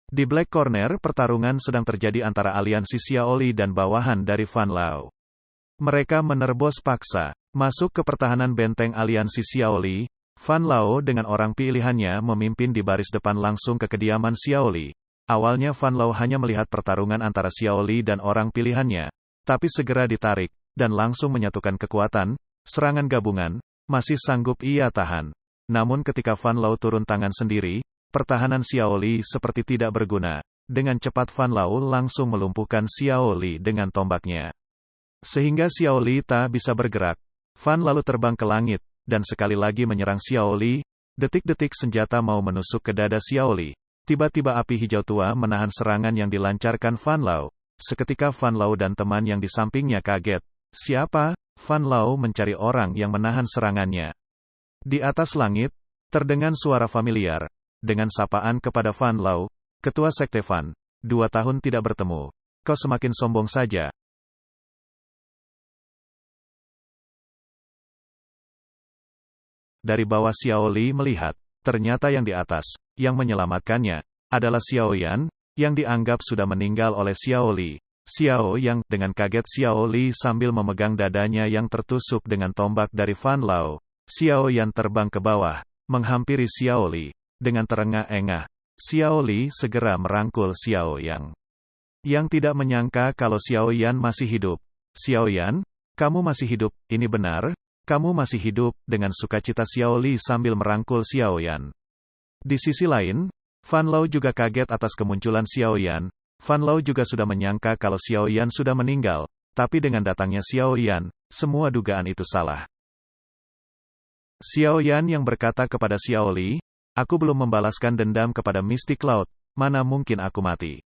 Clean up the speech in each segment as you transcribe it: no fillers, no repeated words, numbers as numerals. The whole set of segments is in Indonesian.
Di Black Corner, pertarungan sedang terjadi antara aliansi Xiaoli dan bawahan dari Fan Lao. Mereka menerobos paksa masuk ke pertahanan benteng aliansi Xiaoli. Fan Lao dengan orang pilihannya memimpin di baris depan langsung ke kediaman Xiaoli. Awalnya Fan Lao hanya melihat pertarungan antara Xiaoli dan orang pilihannya, tapi segera ditarik, dan langsung menyatukan kekuatan, serangan gabungan, masih sanggup ia tahan. Namun ketika Fan Lao turun tangan sendiri, pertahanan Xiaoli seperti tidak berguna. Dengan cepat Fan Lao langsung melumpuhkan Xiaoli dengan tombaknya. Sehingga Xiaoli tak bisa bergerak. Fan lalu terbang ke langit, dan sekali lagi menyerang Xiaoli. Detik-detik senjata mau menusuk ke dada Xiaoli. Tiba-tiba api hijau tua menahan serangan yang dilancarkan Fan Lao. Seketika Fan Lao dan teman yang di sampingnya kaget. Siapa? Fan Lao mencari orang yang menahan serangannya. Di atas langit, terdengar suara familiar. Dengan sapaan kepada Fan Lao, Ketua Sekte Fan, 2 tahun tidak bertemu. Kau semakin sombong saja. Dari bawah Xiaoli melihat, ternyata yang di atas, yang menyelamatkannya, adalah Xiaoyan, yang dianggap sudah meninggal oleh Xiaoli. Xiao yang, dengan kaget Xiaoli sambil memegang dadanya yang tertusuk dengan tombak dari Fan Lao. Xiaoyan terbang ke bawah, menghampiri Xiaoli. Dengan terengah-engah, Xiaoli segera merangkul Xiaoyan. Yang tidak menyangka kalau Xiaoyan masih hidup. Xiaoyan, kamu masih hidup, ini benar? Kamu masih hidup, dengan sukacita Xiaoli sambil merangkul Xiaoyan. Di sisi lain, Fan Lao juga kaget atas kemunculan Xiaoyan. Fan Lao juga sudah menyangka kalau Xiaoyan sudah meninggal, tapi dengan datangnya Xiaoyan, semua dugaan itu salah. Xiaoyan yang berkata kepada Xiaoli, aku belum membalaskan dendam kepada Mystic Cloud, mana mungkin aku mati.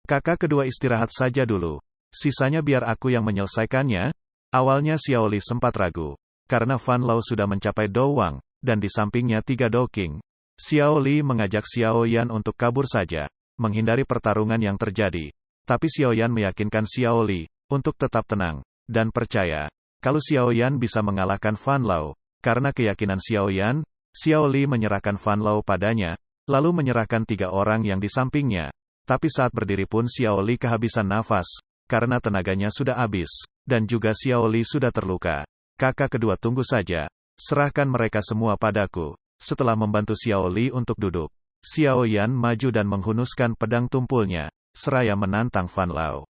Kakak kedua istirahat saja dulu, sisanya biar aku yang menyelesaikannya. Awalnya Xiaoli sempat ragu, karena Fan Lao sudah mencapai Do Wang, dan di sampingnya 3 Do King. Xiaoli mengajak Xiaoyan untuk kabur saja, menghindari pertarungan yang terjadi. Tapi Xiaoyan meyakinkan Xiaoli, untuk tetap tenang, dan percaya, kalau Xiaoyan bisa mengalahkan Fan Lao. Karena keyakinan Xiaoyan, Xiaoli menyerahkan Fan Lao padanya, lalu menyerahkan 3 orang yang di sampingnya. Tapi saat berdiri pun Xiaoli kehabisan nafas, karena tenaganya sudah habis, dan juga Xiaoli sudah terluka. Kakak kedua tunggu saja, serahkan mereka semua padaku. Setelah membantu Xiaoli untuk duduk, Xiaoyan maju dan menghunuskan pedang tumpulnya, seraya menantang Fan Lao.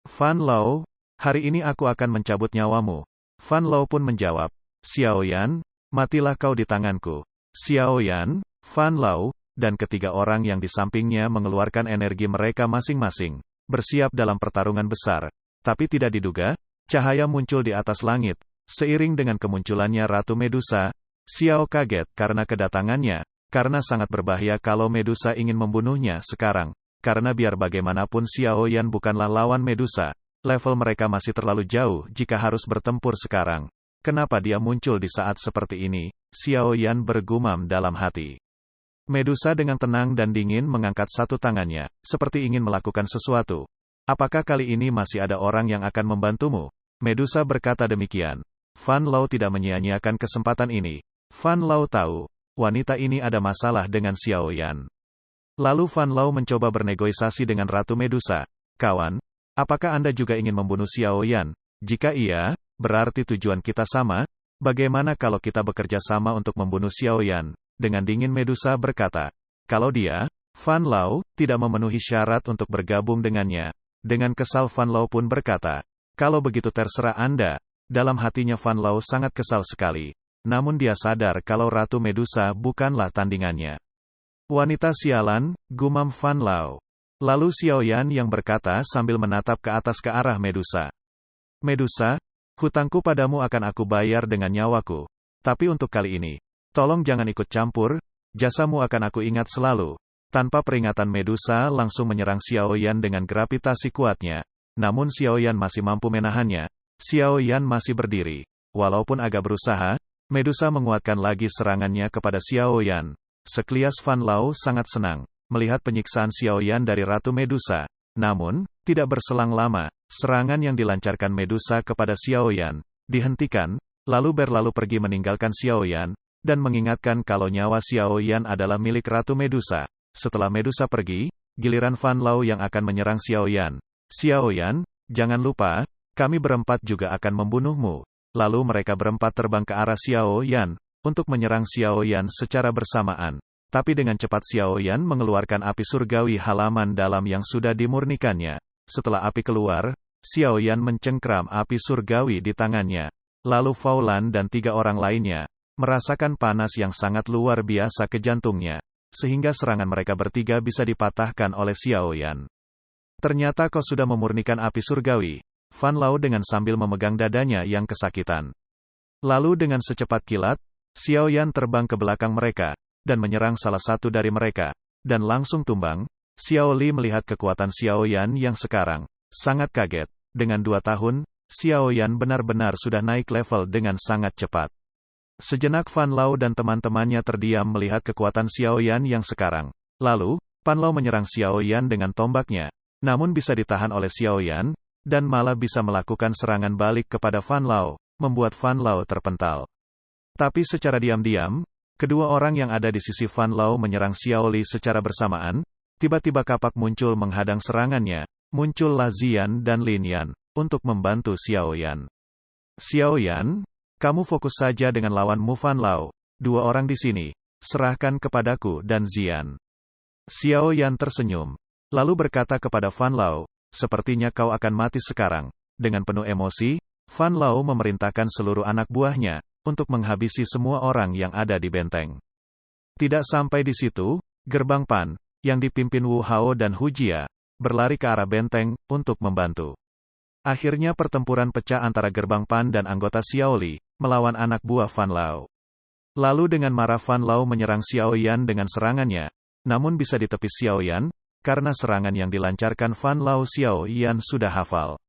Fan Lao, hari ini aku akan mencabut nyawamu. Fan Lao pun menjawab, Xiaoyan, matilah kau di tanganku. Xiaoyan, Fan Lao, dan ketiga orang yang di sampingnya mengeluarkan energi mereka masing-masing, bersiap dalam pertarungan besar. Tapi tidak diduga, cahaya muncul di atas langit. Seiring dengan kemunculannya Ratu Medusa, Xiao kaget karena kedatangannya, karena sangat berbahaya kalau Medusa ingin membunuhnya sekarang. Karena biar bagaimanapun Xiaoyan bukanlah lawan Medusa, level mereka masih terlalu jauh jika harus bertempur sekarang. Kenapa dia muncul di saat seperti ini? Xiaoyan bergumam dalam hati. Medusa dengan tenang dan dingin mengangkat satu tangannya, seperti ingin melakukan sesuatu. Apakah kali ini masih ada orang yang akan membantumu? Medusa berkata demikian. Fan Lao tidak menyia-nyiakan kesempatan ini. Fan Lao tahu, wanita ini ada masalah dengan Xiaoyan. Lalu Fan Lao mencoba bernegosiasi dengan Ratu Medusa. Kawan, apakah Anda juga ingin membunuh Xiaoyan? Jika iya, berarti tujuan kita sama. Bagaimana kalau kita bekerja sama untuk membunuh Xiaoyan? Dengan dingin Medusa berkata, kalau dia, Fan Lao, tidak memenuhi syarat untuk bergabung dengannya. Dengan kesal Fan Lao pun berkata, kalau begitu terserah Anda. Dalam hatinya Fan Lao sangat kesal sekali. Namun dia sadar kalau Ratu Medusa bukanlah tandingannya. Wanita sialan, gumam Fan Lao. Lalu Xiaoyan yang berkata sambil menatap ke atas ke arah Medusa. Medusa, hutangku padamu akan aku bayar dengan nyawaku. Tapi untuk kali ini, tolong jangan ikut campur, jasamu akan aku ingat selalu. Tanpa peringatan Medusa langsung menyerang Xiaoyan dengan gravitasi kuatnya. Namun Xiaoyan masih mampu menahannya. Xiaoyan masih berdiri. Walaupun agak berusaha, Medusa menguatkan lagi serangannya kepada Xiaoyan. Sekilas Fan Lao sangat senang melihat penyiksaan Xiaoyan dari Ratu Medusa. Namun, tidak berselang lama, serangan yang dilancarkan Medusa kepada Xiaoyan dihentikan, lalu berlalu pergi meninggalkan Xiaoyan, dan mengingatkan kalau nyawa Xiaoyan adalah milik Ratu Medusa. Setelah Medusa pergi, giliran Fan Lao yang akan menyerang Xiao Yan. Xiao Yan, jangan lupa, kami berempat juga akan membunuhmu. Lalu mereka berempat terbang ke arah Xiao Yan, untuk menyerang Xiao Yan secara bersamaan. Tapi dengan cepat Xiao Yan mengeluarkan api surgawi halaman dalam yang sudah dimurnikannya. Setelah api keluar, Xiao Yan mencengkram api surgawi di tangannya. Lalu Faulan dan 3 orang lainnya, merasakan panas yang sangat luar biasa ke jantungnya, sehingga serangan mereka bertiga bisa dipatahkan oleh Xiao Yan. Ternyata kau sudah memurnikan api surgawi, Fan Lao dengan sambil memegang dadanya yang kesakitan. Lalu dengan secepat kilat, Xiao Yan terbang ke belakang mereka, dan menyerang salah satu dari mereka, dan langsung tumbang. Xiao Li melihat kekuatan Xiao Yan yang sekarang, sangat kaget. Dengan 2 tahun, Xiao Yan benar-benar sudah naik level dengan sangat cepat. Sejenak Fan Lao dan teman-temannya terdiam melihat kekuatan Xiao Yan yang sekarang. Lalu, Fan Lao menyerang Xiao Yan dengan tombaknya, namun bisa ditahan oleh Xiao Yan, dan malah bisa melakukan serangan balik kepada Fan Lao, membuat Fan Lao terpental. Tapi secara diam-diam, kedua orang yang ada di sisi Fan Lao menyerang Xiao Li secara bersamaan. Tiba-tiba kapak muncul menghadang serangannya, muncullah Ziyan dan Lin Yan, untuk membantu Xiao Yan. Xiao Yan, kamu fokus saja dengan lawanmu Fan Lao, 2 orang di sini, serahkan kepadaku dan Ziyan. Xiao Yan tersenyum, lalu berkata kepada Fan Lao, sepertinya kau akan mati sekarang. Dengan penuh emosi, Fan Lao memerintahkan seluruh anak buahnya, untuk menghabisi semua orang yang ada di benteng. Tidak sampai di situ, gerbang Pan, yang dipimpin Wu Hao dan Hu Jia, berlari ke arah benteng, untuk membantu. Akhirnya pertempuran pecah antara gerbang Pan dan anggota Xiao Li, melawan anak buah Fan Lao. Lalu dengan marah Fan Lao menyerang Xiao Yan dengan serangannya, namun bisa ditepis Xiao Yan, karena serangan yang dilancarkan Fan Lao Xiao Yan sudah hafal.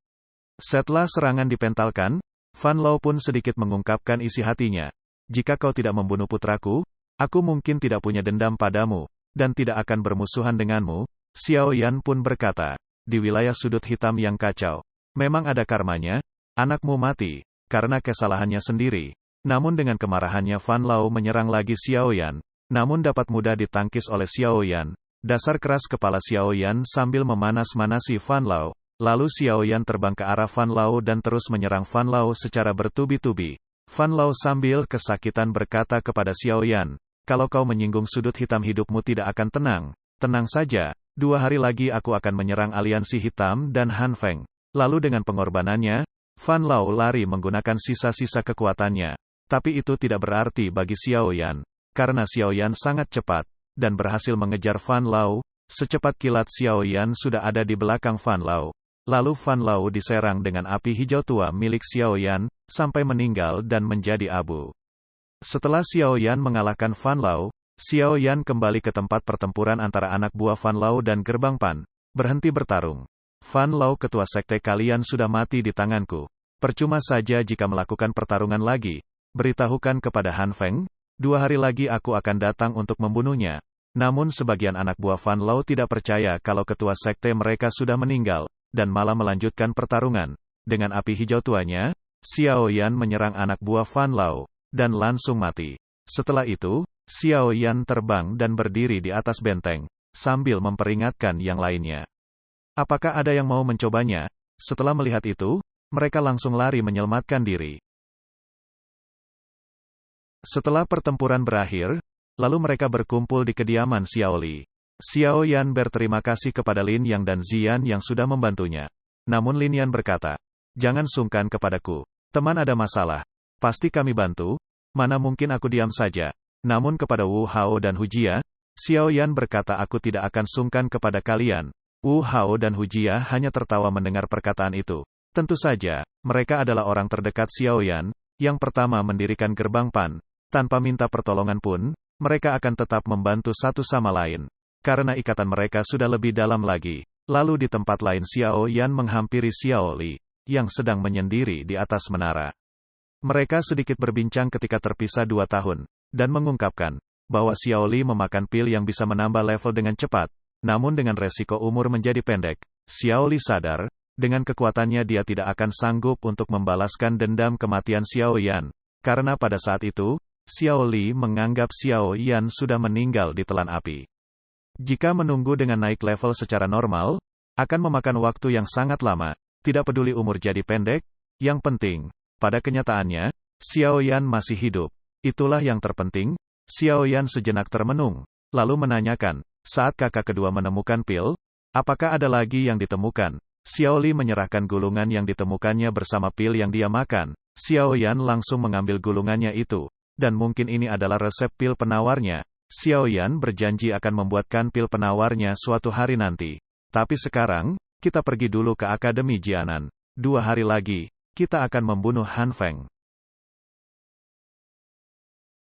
Setelah serangan dipentalkan, Fan Lao pun sedikit mengungkapkan isi hatinya. Jika kau tidak membunuh putraku, aku mungkin tidak punya dendam padamu, dan tidak akan bermusuhan denganmu. Xiao Yan pun berkata, di wilayah sudut hitam yang kacau, memang ada karmanya, anakmu mati, karena kesalahannya sendiri. Namun dengan kemarahannya Fan Lao menyerang lagi Xiao Yan, namun dapat mudah ditangkis oleh Xiao Yan. Dasar keras kepala Xiao Yan sambil memanas-manasi Fan Lao. Lalu Xiao Yan terbang ke arah Fan Lao dan terus menyerang Fan Lao secara bertubi-tubi. Fan Lao sambil kesakitan berkata kepada Xiao Yan, kalau kau menyinggung sudut hitam hidupmu tidak akan tenang. Tenang saja, 2 hari lagi aku akan menyerang aliansi hitam dan Han Feng. Lalu dengan pengorbanannya, Fan Lao lari menggunakan sisa-sisa kekuatannya. Tapi itu tidak berarti bagi Xiao Yan, karena Xiao Yan sangat cepat, dan berhasil mengejar Fan Lao. Secepat kilat Xiao Yan sudah ada di belakang Fan Lao. Lalu Fan Lao diserang dengan api hijau tua milik Xiao Yan, sampai meninggal dan menjadi abu. Setelah Xiao Yan mengalahkan Fan Lao, Xiao Yan kembali ke tempat pertempuran antara anak buah Fan Lao dan gerbang Pan, berhenti bertarung. Fan Lao, ketua sekte kalian sudah mati di tanganku. Percuma saja jika melakukan pertarungan lagi. Beritahukan kepada Han Feng, 2 hari lagi aku akan datang untuk membunuhnya. Namun sebagian anak buah Fan Lao tidak percaya kalau ketua sekte mereka sudah meninggal, dan malah melanjutkan pertarungan. Dengan api hijau tuanya, Xiao Yan menyerang anak buah Fan Lao, dan langsung mati. Setelah itu, Xiao Yan terbang dan berdiri di atas benteng, sambil memperingatkan yang lainnya. Apakah ada yang mau mencobanya? Setelah melihat itu, mereka langsung lari menyelamatkan diri. Setelah pertempuran berakhir, lalu mereka berkumpul di kediaman Xiao Li. Xiao Yan berterima kasih kepada Lin Yang dan Ziyan yang sudah membantunya. Namun Lin Yan berkata, jangan sungkan kepadaku. Teman ada masalah. Pasti kami bantu. Mana mungkin aku diam saja. Namun kepada Wu Hao dan Hu Jia, Xiao Yan berkata aku tidak akan sungkan kepada kalian. Wu Hao dan Hu Jia hanya tertawa mendengar perkataan itu. Tentu saja, mereka adalah orang terdekat Xiao Yan, yang pertama mendirikan gerbang Pan. Tanpa minta pertolongan pun, mereka akan tetap membantu satu sama lain. Karena ikatan mereka sudah lebih dalam lagi. Lalu di tempat lain Xiao Yan menghampiri Xiao Li, yang sedang menyendiri di atas menara. Mereka sedikit berbincang ketika terpisah 2 tahun, dan mengungkapkan, bahwa Xiao Li memakan pil yang bisa menambah level dengan cepat, namun dengan resiko umur menjadi pendek. Xiao Li sadar, dengan kekuatannya dia tidak akan sanggup untuk membalaskan dendam kematian Xiao Yan, karena pada saat itu, Xiao Li menganggap Xiao Yan sudah meninggal di telan api. Jika menunggu dengan naik level secara normal, akan memakan waktu yang sangat lama. Tidak peduli umur jadi pendek, yang penting, pada kenyataannya, Xiao Yan masih hidup. Itulah yang terpenting. Xiao Yan sejenak termenung, lalu menanyakan, saat kakak kedua menemukan pil, apakah ada lagi yang ditemukan? Xiao Li menyerahkan gulungan yang ditemukannya bersama pil yang dia makan. Xiao Yan langsung mengambil gulungannya itu, dan mungkin ini adalah resep pil penawarnya. Xiao Yan berjanji akan membuatkan pil penawarnya suatu hari nanti. Tapi sekarang, kita pergi dulu ke Akademi Jianan. 2 hari lagi, kita akan membunuh Han Feng.